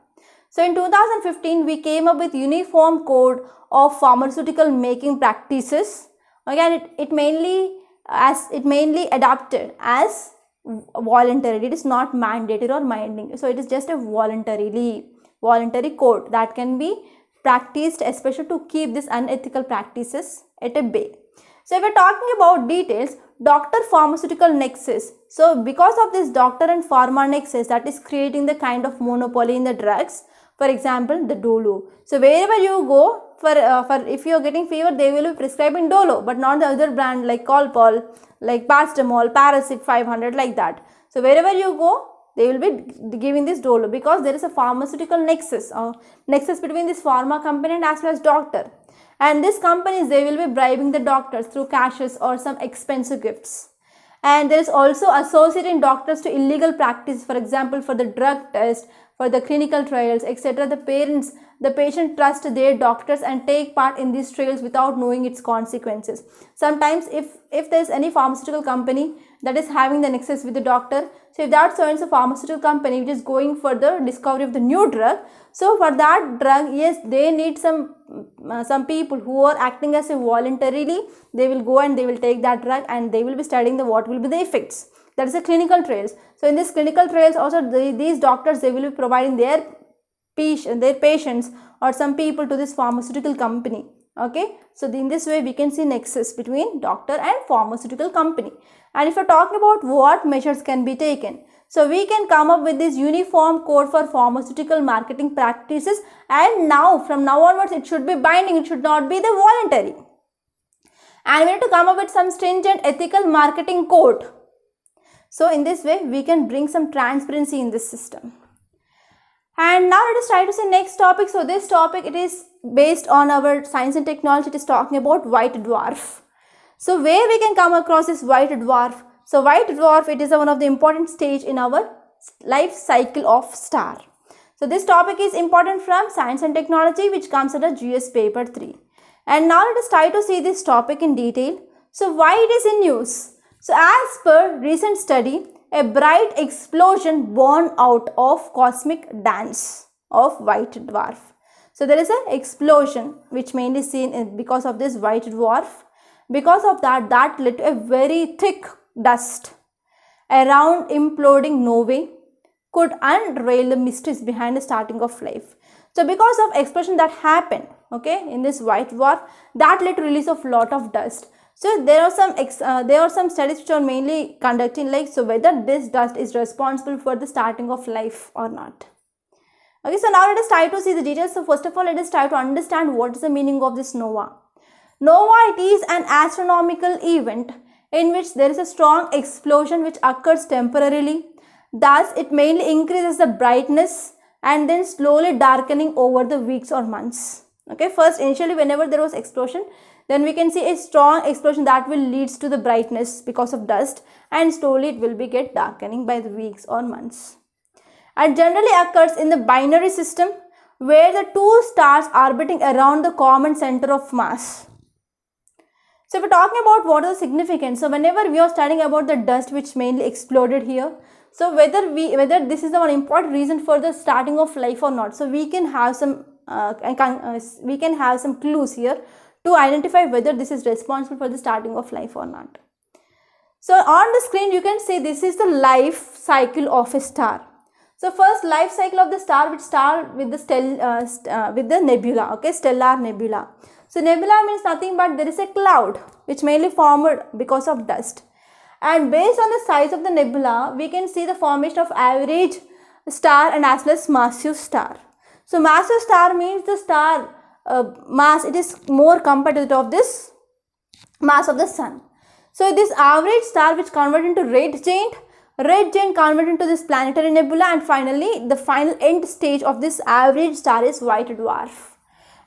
So in 2015, we came up with Uniform Code of Pharmaceutical Making Practices. Again, it mainly adopted as voluntary. It is not mandated or binding. So it is just a voluntary code that can be practiced, especially to keep these unethical practices at a bay. So if we are talking about details, doctor pharmaceutical nexus. So because of this doctor and pharma nexus, that is creating the kind of monopoly in the drugs. For example, the Dolo. So wherever you go, for if you are getting fever, they will be prescribing Dolo, but not the other brand like Calpol, like Paracetamol, Paracet 500, like that. So wherever you go, they will be giving this Dolo because there is a pharmaceutical nexus between this pharma company and as well as doctor. And these companies, they will be bribing the doctors through cashes or some expensive gifts. And there is also associating doctors to illegal practice, for example, for the drug test, for the clinical trials, etc. The patient trust their doctors and take part in these trials without knowing its consequences. Sometimes if there is any pharmaceutical company that is having the nexus with the doctor, so if that so and so pharmaceutical company which is going for the discovery of the new drug, so for that drug, yes, they need some people who are acting as a voluntarily, they will go and they will take that drug and they will be studying what will be the effects. That is a clinical trials. So in this clinical trials also these doctors, they will be providing their patients or some people to this pharmaceutical company. Okay, so in this way we can see nexus between doctor and pharmaceutical company. And if you are talking about what measures can be taken, so we can come up with this uniform code for pharmaceutical marketing practices, and from now onwards it should be binding, it should not be the voluntary. And we need to come up with some stringent ethical marketing code. So in this way we can bring some transparency in this system. And now let us try to see next topic. So this topic, it is based on our science and technology. It is talking about white dwarf. So where we can come across this white dwarf? So white dwarf, it is one of the important stage in our life cycle of star. So this topic is important from science and technology, which comes under GS paper 3. And now let us try to see this topic in detail. So why it is in news? So as per recent study, a bright explosion born out of cosmic dance of white dwarf. So there is an explosion which mainly seen because of this white dwarf. Because of that led to a very thick dust around imploding novae could unravel the mysteries behind the starting of life. So because of explosion that happened, okay, in this white dwarf, that led to release of lot of dust. So there are some studies which are mainly conducting like, so whether this dust is responsible for the starting of life or not. Okay, so now let us try to see the details. So first of all, let us try to understand what is the meaning of this nova. Nova, it is an astronomical event in which there is a strong explosion which occurs temporarily. Thus, it mainly increases the brightness and then slowly darkening over the weeks or months. Okay, first initially whenever there was explosion, then we can see a strong explosion that will leads to the brightness because of dust, and slowly it will be get darkening by the weeks or months. And generally occurs in the binary system where the two stars orbiting around the common center of mass. So if we're talking about what is the significance, so whenever we are studying about the dust which mainly exploded here, so whether this is the one important reason for the starting of life or not, so we can have some clues here to identify whether this is responsible for the starting of life or not. So on the screen you can see this is the life cycle of a star. So first life cycle of the star, which start with the nebula, okay, stellar nebula. So nebula means nothing but there is a cloud which mainly formed because of dust. And based on the size of the nebula, we can see the formation of average star and as well as massive star. So massive star means the star mass, it is more compared to of this mass of the sun. So this average star which converted into red giant converted into this planetary nebula, and finally the final end stage of this average star is white dwarf.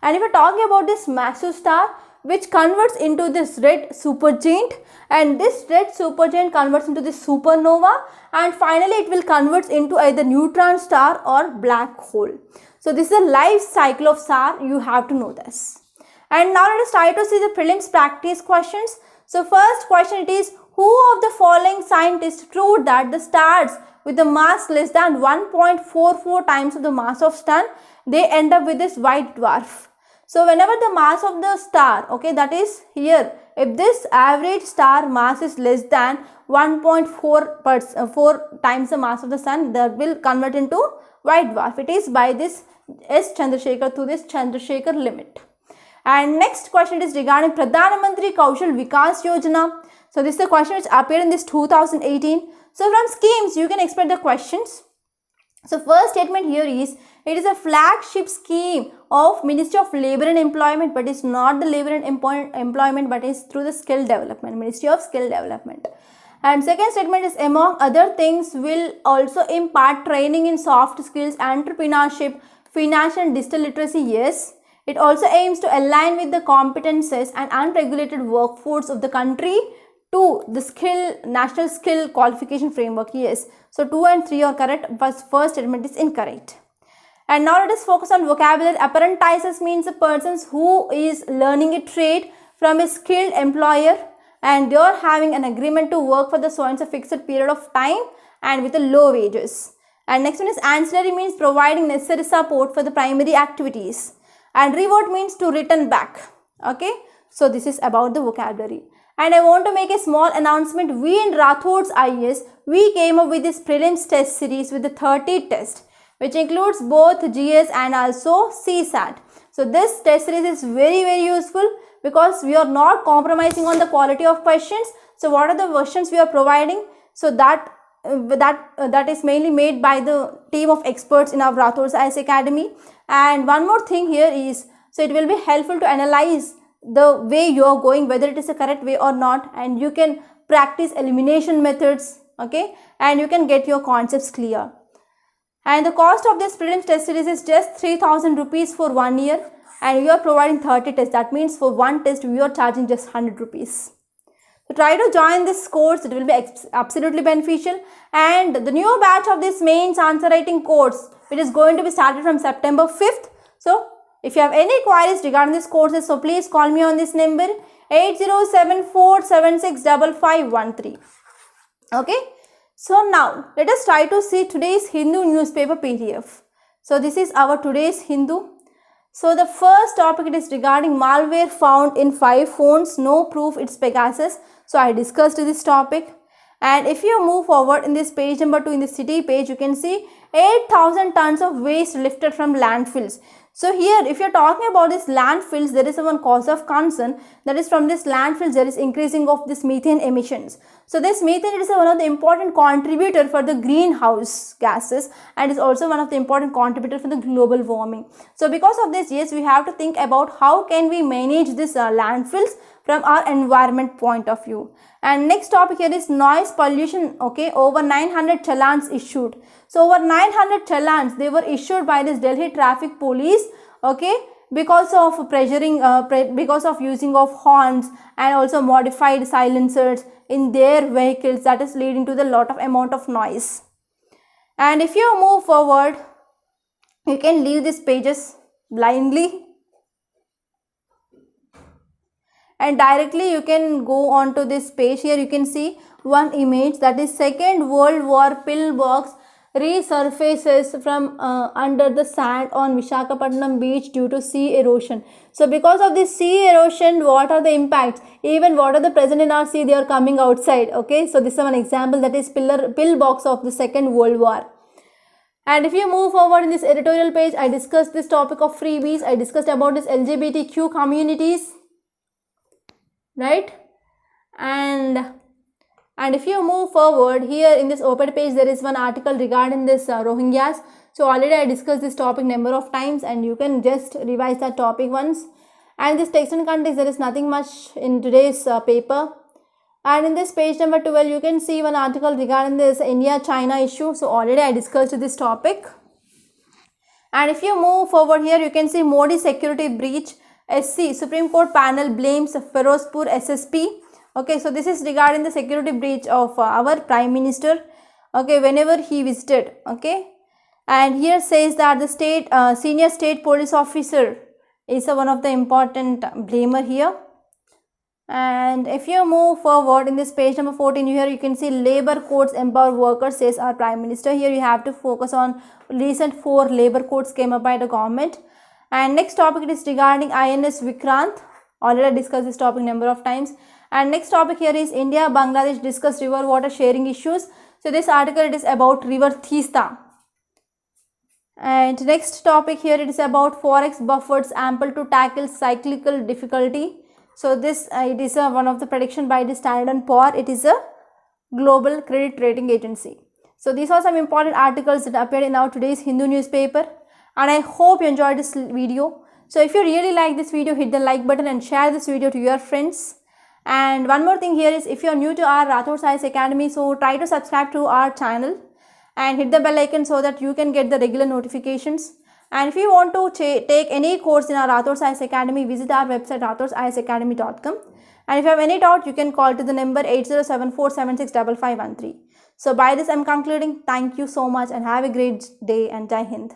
And if we are talking about this massive star which converts into this red supergiant, and this red supergiant converts into this supernova, and finally it will convert into either neutron star or black hole. So this is a life cycle of star, you have to know this. And now let us try to see the prelims practice questions. So first question it is, who of the following scientists proved that the stars with the mass less than 1.44 times of the mass of sun, they end up with this white dwarf. So whenever the mass of the star, okay, that is here, if this average star mass is less than 1.4 times the mass of the sun, that will convert into white dwarf. It is by this S. Chandrasekhar through this Chandrasekhar limit. And next question is regarding Pradhan Mantri Kaushal Vikas Yojana. So this is the question which appeared in this 2018. So from schemes you can expect the questions. So first statement here is, it is a flagship scheme of Ministry of Labour and Employment, but it's not the Labour and Employment, but it's through the skill development, Ministry of Skill Development. And second statement is, among other things, will also impart training in soft skills, entrepreneurship, financial and digital literacy. Yes. It also aims to align with the competences and unregulated workforce of the country to the national skill qualification framework. Yes. So 2 and 3 are correct, but first statement is incorrect. And now let us focus on vocabulary. Apprentices means a person who is learning a trade from a skilled employer, and they are having an agreement to work for the so and so fixed period of time and with a low wages. And next one is ancillary, means providing necessary support for the primary activities. And reward means to return back. Okay, so this is about the vocabulary. And I want to make a small announcement. We in Rathod's IAS, we came up with this prelims test series with the 30 tests, which includes both GS and also CSAT. So this test series is very useful because we are not compromising on the quality of questions. So what are the questions we are providing? So that is mainly made by the team of experts in our Rathod's IAS Academy. And one more thing here is, so it will be helpful to analyze the way you are going, whether it is a correct way or not, and you can practice elimination methods, okay, and you can get your concepts clear. And the cost of this prelims test series is just 3,000 rupees for 1 year, and we are providing 30 tests. That means for one test we are charging just 100 rupees. So try to join this course, it will be absolutely beneficial. And the new batch of this mains answer writing course, which is going to be started from September 5th. So if you have any queries regarding this courses, so please call me on this number 8074765513. Okay. So now let us try to see today's Hindu newspaper PDF. So this is our today's Hindu. So the first topic, it is regarding malware found in 5 phones, no proof it's Pegasus. So I discussed this topic. And if you move forward in this page number 2, in the city page, you can see 8,000 tons of waste lifted from landfills. So here, if you're talking about this landfills, there is one cause of concern, that is from this landfills there is increasing of this methane emissions. So this methane is one of the important contributor for the greenhouse gases, and is also one of the important contributor for the global warming. So because of this, yes, we have to think about how can we manage this landfills from our environment point of view. And next topic here is noise pollution. Okay, over 900 challans issued. So over 900 challans, they were issued by this Delhi traffic police, okay, because of pressuring, because of using of horns and also modified silencers in their vehicles, that is leading to the lot of amount of noise. And if you move forward, you can leave these pages blindly and directly you can go on to this page. Here you can see one image, that is Second World War pillbox resurfaces from under the sand on Visakhapatnam beach due to sea erosion. So because of this sea erosion, what are the impacts? Even what are the present in our sea, they are coming outside. Okay, so this is one example, that is pillbox of the Second World War. And if you move forward in this editorial page, I discussed this topic of freebies. I discussed about this LGBTQ communities, right? And if you move forward here in this open page, there is one article regarding this Rohingyas. So already I discussed this topic number of times, and you can just revise that topic once. And this text and context, there is nothing much in today's paper. And in this page number 12, you can see one article regarding this India-China issue. So already I discussed this topic. And if you move forward here, you can see Modi security breach. SC, Supreme Court panel blames Ferozpur SSP. Okay, so this is regarding the security breach of our Prime Minister, okay, whenever he visited, okay. And here says that the senior state police officer is one of the important blamer here. And if you move forward in this page number 14, here you can see labor codes empower workers, says our Prime Minister. Here you have to focus on recent 4 labor codes came up by the government. And next topic, it is regarding INS Vikrant. Already discussed this topic number of times. And next topic here is India, Bangladesh discuss river water sharing issues. So this article, it is about river Teesta. And next topic here, it is about forex buffers ample to tackle cyclical difficulty. So this it is one of the prediction by the Standard & Poor. It is a global credit rating agency. So these are some important articles that appeared in our today's Hindu newspaper. And I hope you enjoyed this video. So if you really like this video, hit the like button and share this video to your friends. And one more thing here is, if you are new to our Rathod Science Academy, so try to subscribe to our channel and hit the bell icon so that you can get the regular notifications. And if you want to take any course in our Rathod Science Academy, visit our website rathodscienceacademy.com. And if you have any doubt, you can call to the number 8074765513. So by this I am concluding. Thank you so much and have a great day, and Jai Hind.